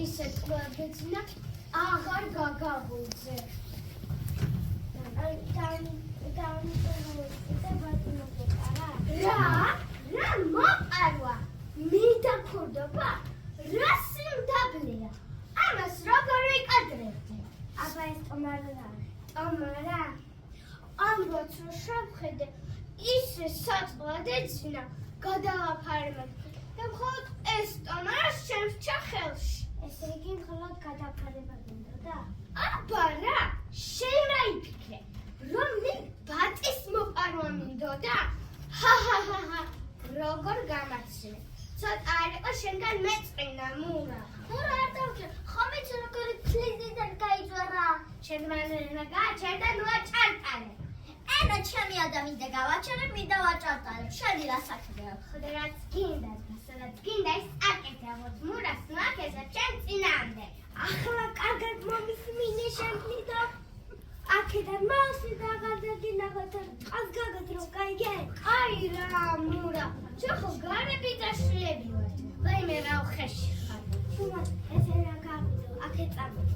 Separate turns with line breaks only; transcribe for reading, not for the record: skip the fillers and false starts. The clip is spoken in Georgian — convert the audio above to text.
ისე კვებეცნა აღარ გაგაბულზე. რა მოპარვა? მინდა ქურდობა? რა სიმდაბლეა? ამას როგორ ვიკადრებდი? აბა ეს ტომარა. ტომარა? ამბოც რომ შევხედე, ისე საწყლად ეძინა, გადავაფარებ და მხოლოდ ეს ტომარა შემრჩა ხელში. ესე იგი მხოლოდ გადაფარება გინდოდა? აბა რა, შენ რა იფიქრე? რომ მე ბატის მოპარვა მინდოდა? ჰაჰაჰაჰა, როგორ გამაცრე. ცოტა არ იყო შენგან მეწყინა მურა. მურა არ დავჭერ, ხომ იცი როგორი ფლიზიდან გაიძვარა? შენ მანერა გააჩერდა ნუ აჭარტარე. ენა ჩემი ადამიანი გავაჩერებ, მინდა ვაჭარტარებ. შენი რა საქმეა? ხოდა რაც გინდა, სადაც გინდა ის აკეთებოთ. მურას ნუ აკეთებ ჩემ წინამდე. ახლა კარგად მომისმინე შემფლიდო. აქედან მასე დაღადაგინაღოთ წყალს გაგად რომ გაიგე? აი რა მურა, ჩვენ ხო გარები და შლები ვართ. ვაიმე რა ხეში ხარ. თუმცა ესე რა გავიდო, აქეთ წამო.